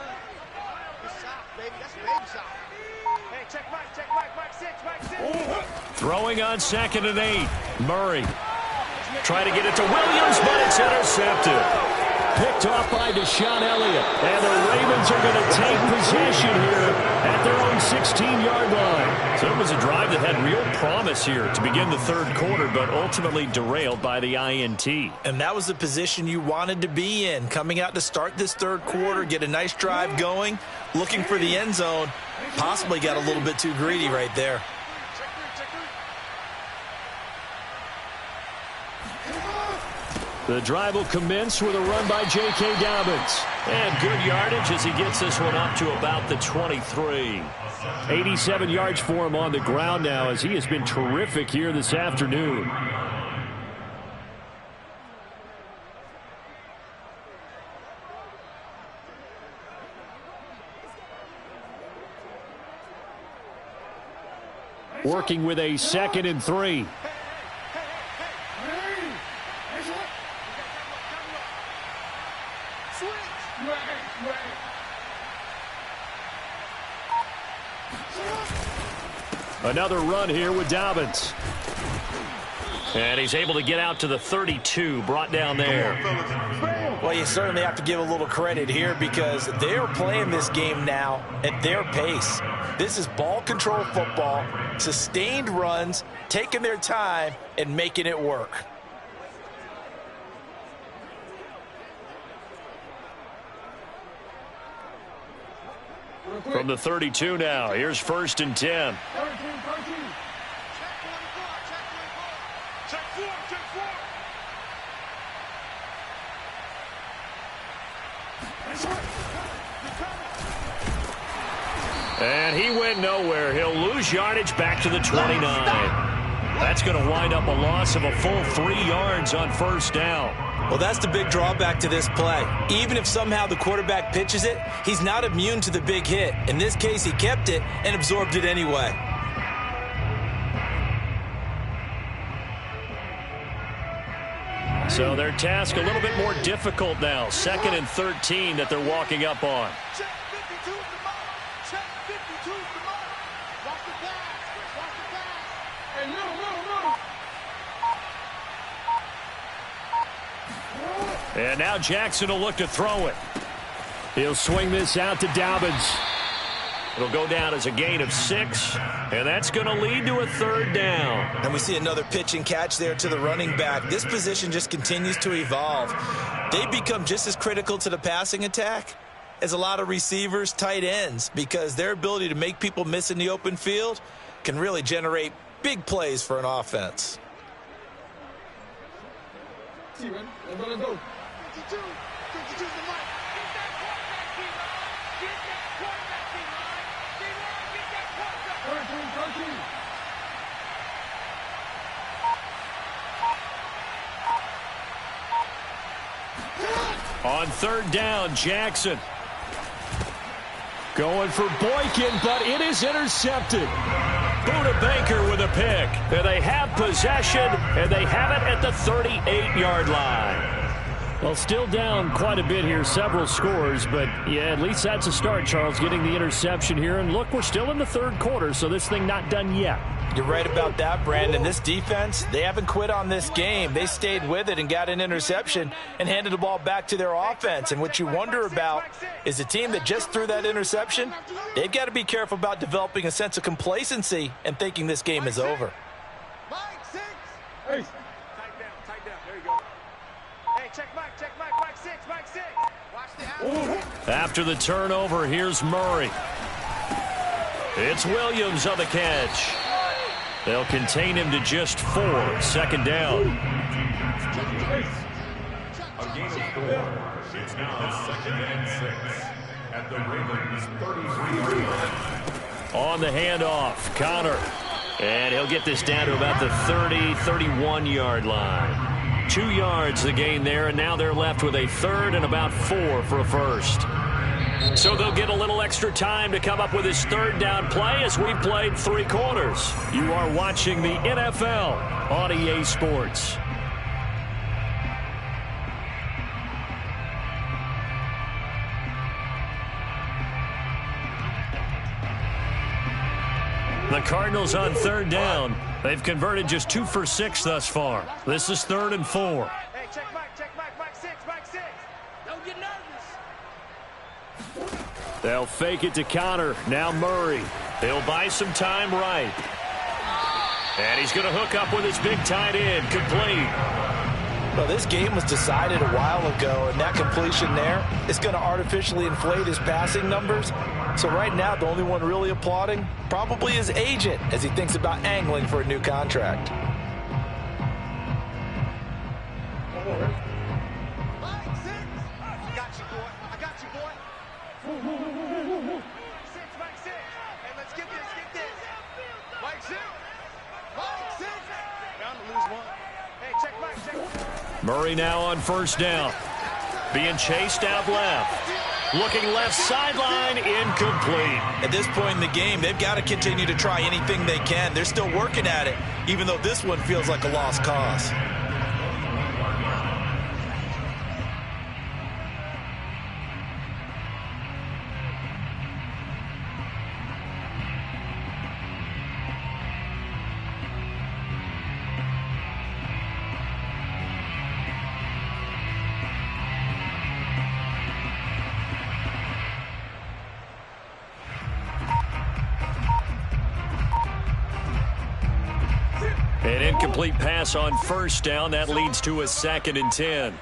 Throwing on 2nd and 8. Murray trying to get it to Williams, but it's intercepted. Picked off by Deshaun Elliott. And the Ravens are going to take possession here at their own 16-yard line. So it was a drive that had real promise here to begin the third quarter, but ultimately derailed by the INT. And that was the position you wanted to be in, coming out to start this third quarter, get a nice drive going, looking for the end zone. Possibly got a little bit too greedy right there. The drive will commence with a run by J.K. Dobbins. And good yardage as he gets this one up to about the 23. 87 yards for him on the ground now as he has been terrific here this afternoon. Working with a 2nd and 3. Another run here with Dobbins. And he's able to get out to the 32, brought down there. Well, you certainly have to give a little credit here because they're playing this game now at their pace. This is ball control football, sustained runs, taking their time and making it work. From the 32 now, here's 1st and 10. And he went nowhere. He'll lose yardage back to the 29. That's going to wind up a loss of a full 3 yards on 1st down. Well, that's the big drawback to this play. Even if somehow the quarterback pitches it, he's not immune to the big hit. In this case, he kept it and absorbed it anyway. So their task a little bit more difficult now. 2nd and 13 that they're walking up on. Check 52 's the mark. Check 52 's the mark. Watch the pass. Watch the pass. Hey, no. And now Jackson will look to throw it. He'll swing this out to Dobbins. It'll go down as a gain of 6, and that's going to lead to a 3rd down. And we see another pitch and catch there to the running back. This position just continues to evolve. They become just as critical to the passing attack as a lot of receivers, tight ends, because their ability to make people miss in the open field can really generate big plays for an offense. See, man. Let's go. 52 's the mark. Get that quarterback, D-line. Get that quarterback, D-line. D-line, get that quarterback. 13. On 3rd down, Jackson. Going for Boykin, but it is intercepted. Buda Baker with a pick. And they have possession, and they have it at the 38-yard line. Well, still down quite a bit here, several scores, but yeah, at least that's a start, Charles, getting the interception here. And look, we're still in the third quarter, so this thing not done yet. You're right about that, Brandon. This defense, they haven't quit on this game. They stayed with it and got an interception and handed the ball back to their offense. And what you wonder about is the team that just threw that interception, they've got to be careful about developing a sense of complacency and thinking this game is over. Mike 6. Hey. Tight down. There you Mike 6, Mike 6. Watch the After the turnover, here's Murray. It's Williams on the catch. They'll contain him to just 4. 2nd down. A gain of 4. It's now 2nd and 6 at the Ravens 33-yard line. On the handoff, Connor. And he'll get this down to about the 30-31-yard line. 2 yards the gain there, and now they're left with a 3rd and about 4 for a first. So they'll get a little extra time to come up with his 3rd down play as we've played 3 quarters. You are watching the NFL on EA Sports. The Cardinals on 3rd down. They've converted just 2 for 6 thus far. This is 3rd and 4. Hey, check Mike 6, Mike 6. Don't get nervous. They'll fake it to Connor. Now Murray. He'll buy some time right. And he's going to hook up with his big tight end. Complete. Well, this game was decided a while ago, and that completion there is going to artificially inflate his passing numbers. So right now, the only one really applauding probably his agent as he thinks about angling for a new contract. Mike 6. I got you, boy. I got you, boy. 6, Mike 6. Hey, let's get this. Mike 6. Mike 6. Bound to lose one. Hey, check Mike. Murray now on 1st down. Being chased out left. Looking left sideline, incomplete. At this point in the game, they've got to continue to try anything they can. They're still working at it, even though this one feels like a lost cause. An incomplete pass on 1st down. That leads to a 2nd and 10.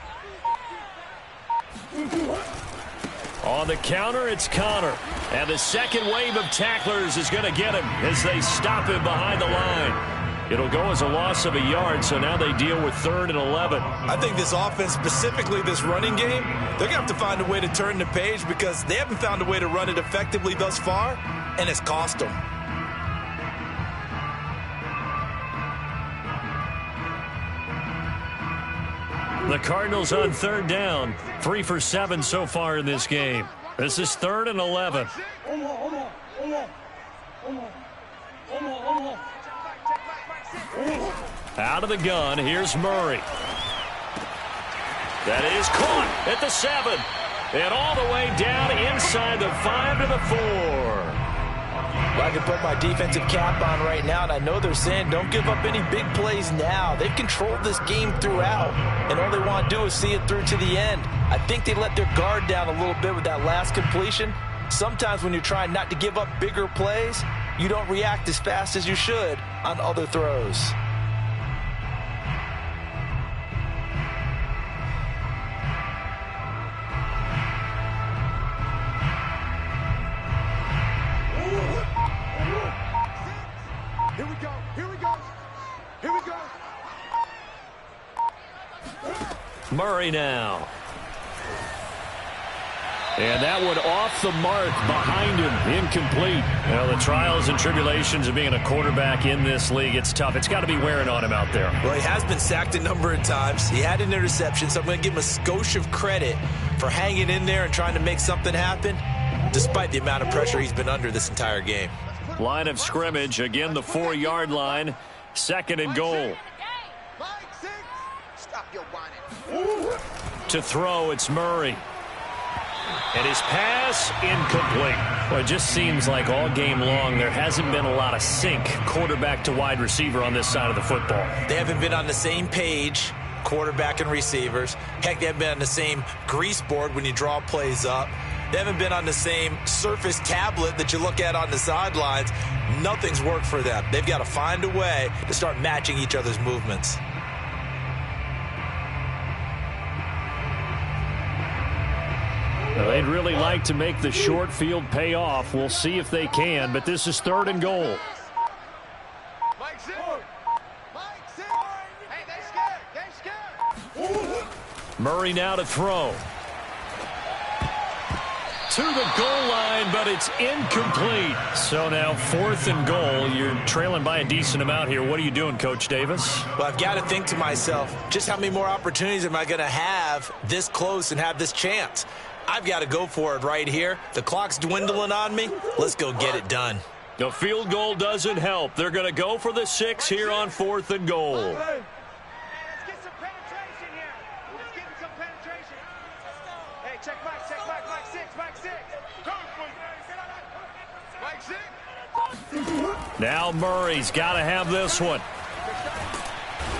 On the counter, it's Connor. And the second wave of tacklers is going to get him as they stop him behind the line. It'll go as a loss of a yard, so now they deal with 3rd and 11. I think this offense, specifically this running game, they're going to have to find a way to turn the page because they haven't found a way to run it effectively thus far, and it's cost them. The Cardinals on 3rd down. 3 for 7 so far in this game. This is 3rd and 11. Out of the gun, here's Murray. That is caught at the 7. And all the way down inside the 5 to the 4. I can put my defensive cap on right now, and I know they're saying don't give up any big plays now. They've controlled this game throughout, and all they want to do is see it through to the end. I think they let their guard down a little bit with that last completion. Sometimes when you're trying not to give up bigger plays, you don't react as fast as you should on other throws. Murray now. And that one off the mark behind him, incomplete. Well, the trials and tribulations of being a quarterback in this league, it's tough. It's got to be wearing on him out there. Well, he has been sacked a number of times. He had an interception, so I'm going to give him a skosh of credit for hanging in there and trying to make something happen, despite the amount of pressure he's been under this entire game. Line of scrimmage, again the 4-yard line, 2nd and goal. Stop your whining. To throw, it's Murray. And his pass, incomplete. Well, it just seems like all game long there hasn't been a lot of sync quarterback to wide receiver on this side of the football. They haven't been on the same page, quarterback and receivers. Heck, they haven't been on the same grease board when you draw plays up. They haven't been on the same surface tablet that you look at on the sidelines. Nothing's worked for them. They've got to find a way to start matching each other's movements. Well, they'd really like to make the short field pay off. We'll see if they can, but this is 3rd and goal. Murray now to throw. To the goal line, but it's incomplete. So now 4th and goal. You're trailing by a decent amount here. What are you doing, Coach Davis? Well, I've got to think to myself, just how many more opportunities am I going to have this close and have this chance? I've got to go for it right here. The clock's dwindling on me. Let's go get it done. The field goal doesn't help. They're going to go for the 6 here on 4th and goal. Now Murray's got to have this one.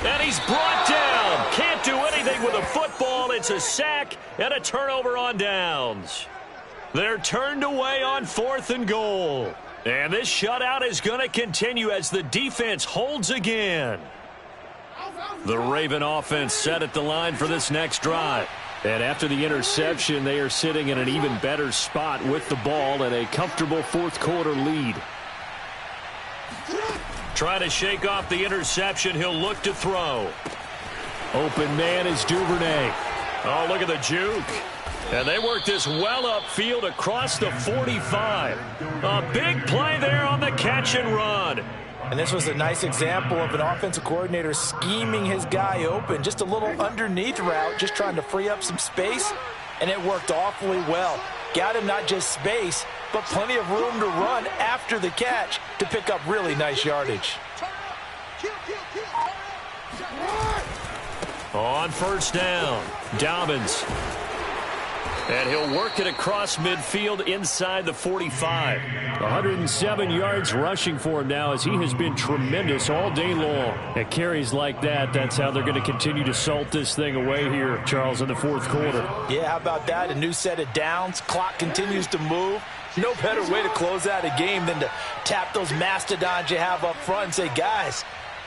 And he's brought down. Can't do anything with a football. It's a sack and a turnover on downs. They're turned away on 4th and goal. And this shutout is going to continue as the defense holds again. The Raven offense set at the line for this next drive. And after the interception, they are sitting in an even better spot with the ball and a comfortable 4th quarter lead. Trying to shake off the interception. He'll look to throw. Open man is Duvernay. Oh, look at the juke. And they work this well upfield across the 45. A big play there on the catch and run. And this was a nice example of an offensive coordinator scheming his guy open. Just a little underneath route, just trying to free up some space. And it worked awfully well. Got him not just space, but plenty of room to run after the catch to pick up really nice yardage. On 1st down, Dobbins. And he'll work it across midfield inside the 45. 107 yards rushing for him now as he has been tremendous all day long. At carries like that, that's how they're going to continue to salt this thing away here, Charles, in the 4th quarter. Yeah, how about that? A new set of downs. Clock continues to move. No better way to close out a game than to tap those mastodons you have up front and say, guys,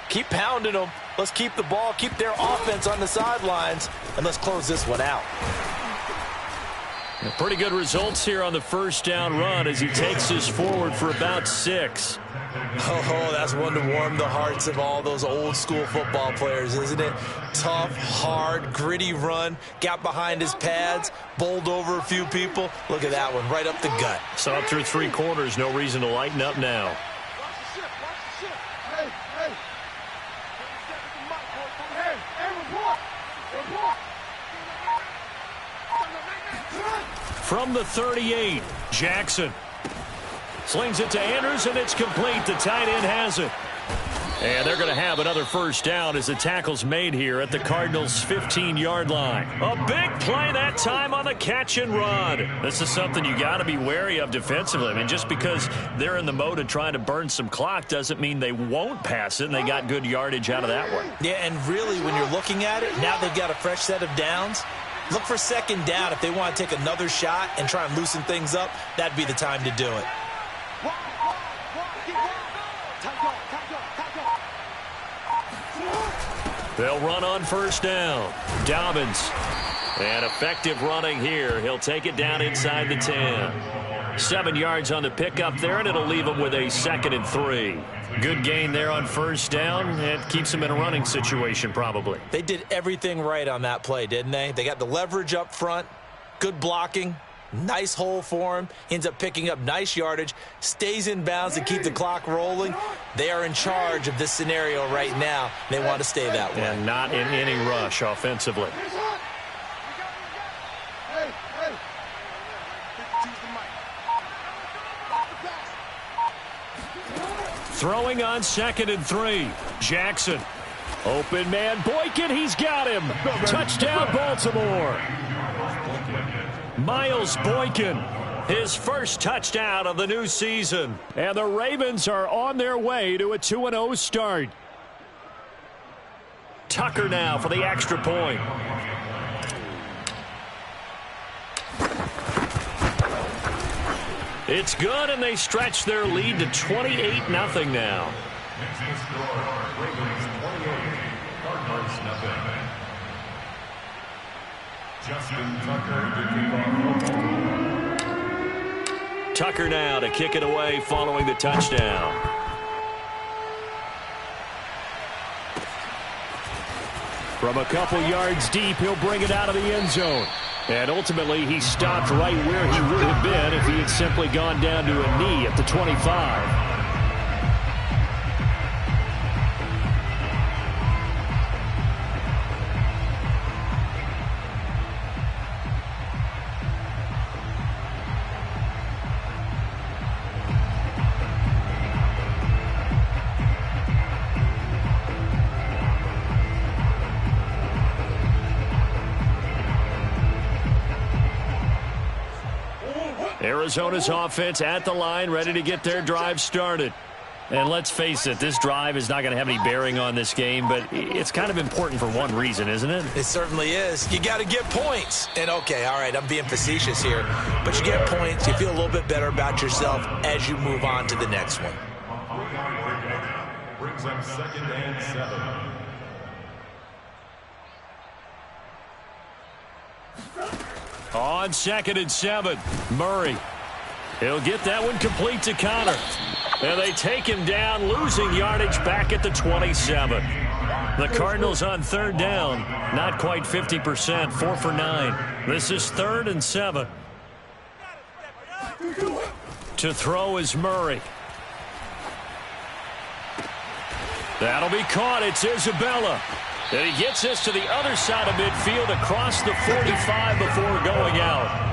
keep pounding them. Let's keep the ball, keep their offense on the sidelines, and let's close this one out. Pretty good results here on the 1st down run as he takes this forward for about 6. Oh, that's one to warm the hearts of all those old school football players, isn't it? Tough, hard, gritty run. Got behind his pads, bowled over a few people. Look at that one, right up the gut. Saw it through 3 quarters. No reason to lighten up now. From the 38, Jackson slings it to Andrews, and it's complete. The tight end has it. And they're going to have another 1st down as the tackle's made here at the Cardinals' 15-yard line. A big play that time on the catch and run. This is something you got to be wary of defensively. I mean, just because they're in the mode of trying to burn some clock doesn't mean they won't pass it, and they got good yardage out of that one. Yeah, and really, when you're looking at it, now they've got a fresh set of downs. Look for 2nd down. If they want to take another shot and try and loosen things up, that'd be the time to do it. They'll run on 1st down. Dobbins. And effective running here. He'll take it down inside the 10. 7 yards on the pickup there, and it'll leave him with a 2nd and 3. Good gain there on 1st down. It keeps him in a running situation probably. They did everything right on that play, didn't they? They got the leverage up front, good blocking, nice hole for him. Ends up picking up nice yardage, stays in bounds to keep the clock rolling. They are in charge of this scenario right now. They want to stay that way. And not in any rush offensively. Throwing on 2nd and 3. Jackson. Open man. Boykin, he's got him. Touchdown, Baltimore. Miles Boykin, his 1st touchdown of the new season. And the Ravens are on their way to a 2-0 start. Tucker now for the extra point. It's good, and they stretch their lead to 28-0 now. Next is score, Ravens 28, Cardinals 0. Justin Tucker to kick off. Tucker now to kick it away following the touchdown. From a couple yards deep, he'll bring it out of the end zone. And ultimately, he stopped right where he would have been if he had simply gone down to a knee at the 25. Arizona's offense at the line, ready to get their drive started. And let's face it, this drive is not going to have any bearing on this game, but it's kind of important for one reason, isn't it? It certainly is. You got to get points. And, okay, all right, I'm being facetious here, but you get points, you feel a little bit better about yourself as you move on to the next one. Brings up 2nd and 7. On 2nd and 7, Murray. He'll get that one complete to Connor. And they take him down, losing yardage back at the 27. The Cardinals on 3rd down, not quite 50%, 4 for 9. This is 3rd and 7. To throw is Murray. That'll be caught. It's Isabella. And he gets this to the other side of midfield across the 45 before going out.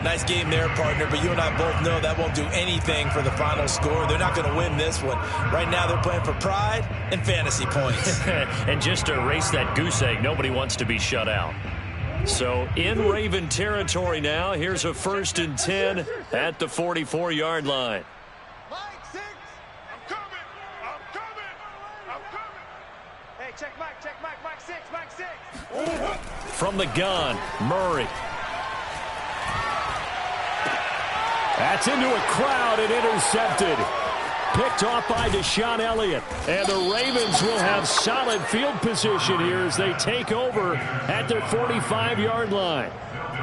Nice game there, partner, but you and I both know that won't do anything for the final score. They're not going to win this one. Right now they're playing for pride and fantasy points. And just to erase that goose egg, nobody wants to be shut out. So in Raven territory now, here's a 1st and 10 at the 44-yard line. Mike 6. I'm coming. I'm coming. I'm coming. Hey, check Mike. Check Mike. Mike 6. Mike 6. From the gun, Murray. That's into a crowd and intercepted. Picked off by Deshaun Elliott. And the Ravens will have solid field position here as they take over at their 45-yard line.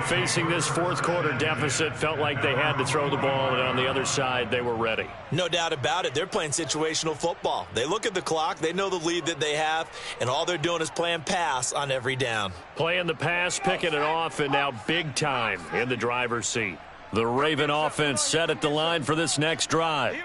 Facing this 4th quarter deficit, felt like they had to throw the ball, and on the other side, they were ready. No doubt about it. They're playing situational football. They look at the clock, they know the lead that they have, and all they're doing is playing pass on every down. Playing the pass, picking it off, and now big time in the driver's seat. The Raven offense set at the line for this next drive.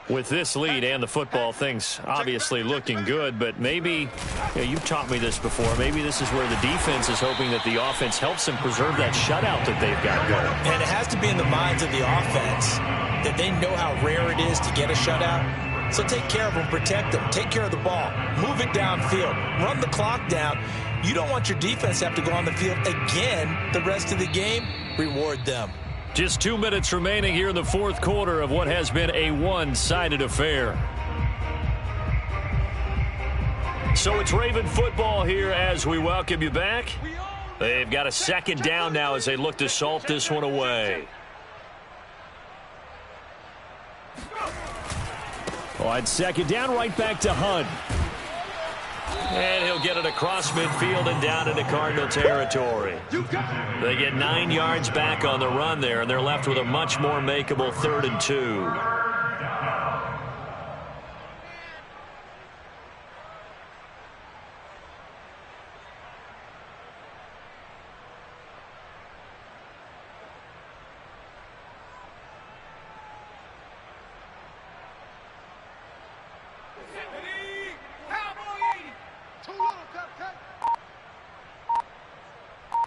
With this lead and the football, things obviously looking good, but maybe, you've taught me this before, maybe this is where the defense is hoping that the offense helps them preserve that shutout that they've got going. And it has to be in the minds of the offense that they know how rare it is to get a shutout. So take care of them, protect them, take care of the ball, move it downfield, run the clock down. You don't want your defense to have to go on the field again the rest of the game. Reward them. Just 2 minutes remaining here in the 4th quarter of what has been a one-sided affair. So it's Raven football here as we welcome you back. They've got a 2nd down now as they look to salt this one away. On 2nd down, right back to Hunt. And he'll get it across midfield and down into Cardinal territory. They get 9 yards back on the run there, and they're left with a much more makeable 3rd and 2.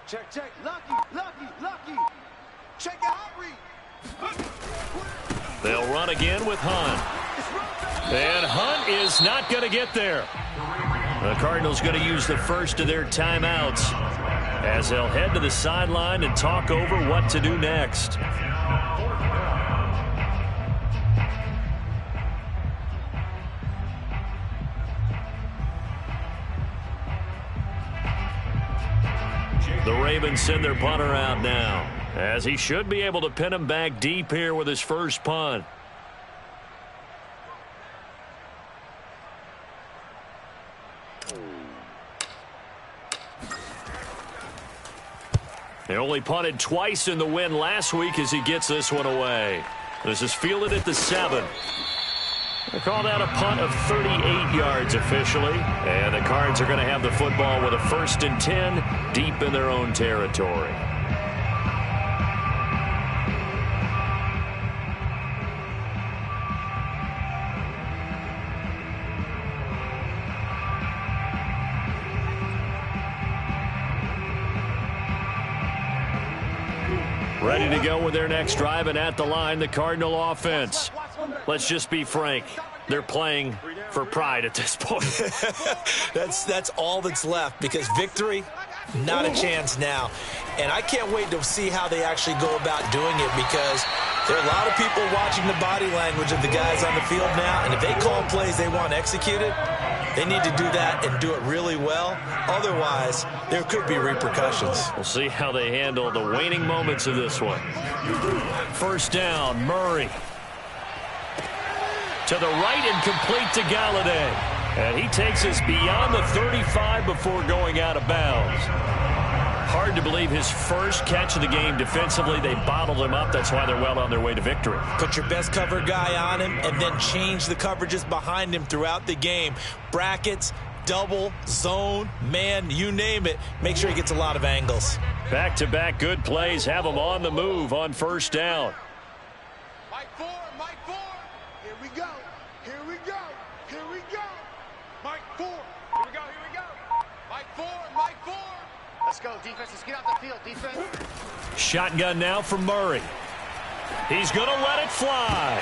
Check, check. Lucky, lucky, lucky. Check it out, Reed. They'll run again with Hunt. And Hunt is not going to get there. The Cardinals going to use the first of their timeouts as they'll head to the sideline and talk over what to do next. The Ravens send their punter out now, as he should be able to pin him back deep here with his first punt. He only punted twice in the win last week as he gets this one away. This is fielded at the 7. They call that a punt of 38 yards officially. And the Cards are going to have the football with a 1st and 10 deep in their own territory. Ready to go with their next drive, and at the line, the Cardinal offense. Let's just be frank. They're playing for pride at this point. That's all that's left, because victory, not a chance now. And I can't wait to see how they actually go about doing it, because there are a lot of people watching the body language of the guys on the field now, and if they call plays they want executed, they need to do that and do it really well. Otherwise, there could be repercussions. We'll see how they handle the waning moments of this one. 1st down, Murray. To the right and complete to Galladay. And he takes us beyond the 35 before going out of bounds. Hard to believe his first catch of the game defensively. They bottled him up. That's why they're well on their way to victory. Put your best cover guy on him and then change the coverages behind him throughout the game. Brackets, double, zone, man, you name it. Make sure he gets a lot of angles. Back-to-back good plays have him on the move on 1st down. Mike 4, Mike 4. Here we go. Here we go. Here we go. Mike 4. Here we go. Here we go. Mike 4, Mike 4. Let's go, defense. Let's get out the field, defense. Shotgun now for Murray. He's going to let it fly.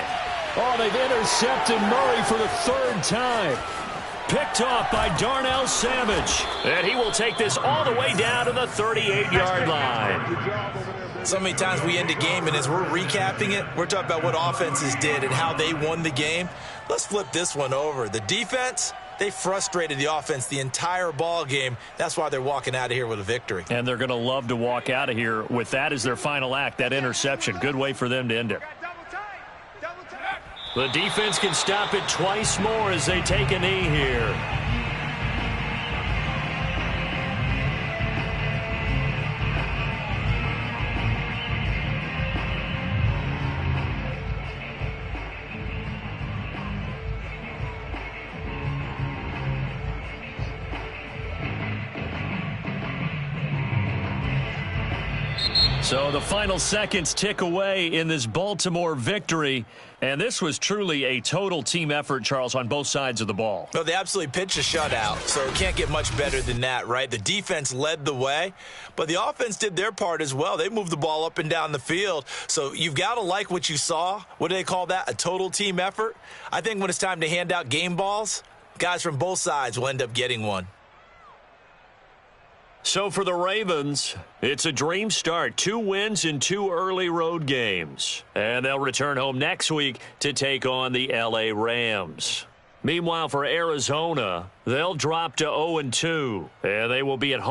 Oh, they've intercepted Murray for the 3rd time. Picked off by Darnell Savage. And he will take this all the way down to the 38-yard line. So many times we end a game, and as we're recapping it, we're talking about what offenses did and how they won the game. Let's flip this one over. The defense, they frustrated the offense the entire ball game. That's why they're walking out of here with a victory. And they're going to love to walk out of here with that as their final act, that interception. Good way for them to end it. The defense can stop it twice more as they take a knee here. So the final seconds tick away in this Baltimore victory. And this was truly a total team effort, Charles, on both sides of the ball. No, they absolutely pitched a shutout, so it can't get much better than that, right? The defense led the way, but the offense did their part as well. They moved the ball up and down the field. So you've got to like what you saw. What do they call that? A total team effort? I think when it's time to hand out game balls, guys from both sides will end up getting one. So for the Ravens, it's a dream start. 2 wins in 2 early road games. And they'll return home next week to take on the LA Rams. Meanwhile, for Arizona, they'll drop to 0-2, and they will be at home.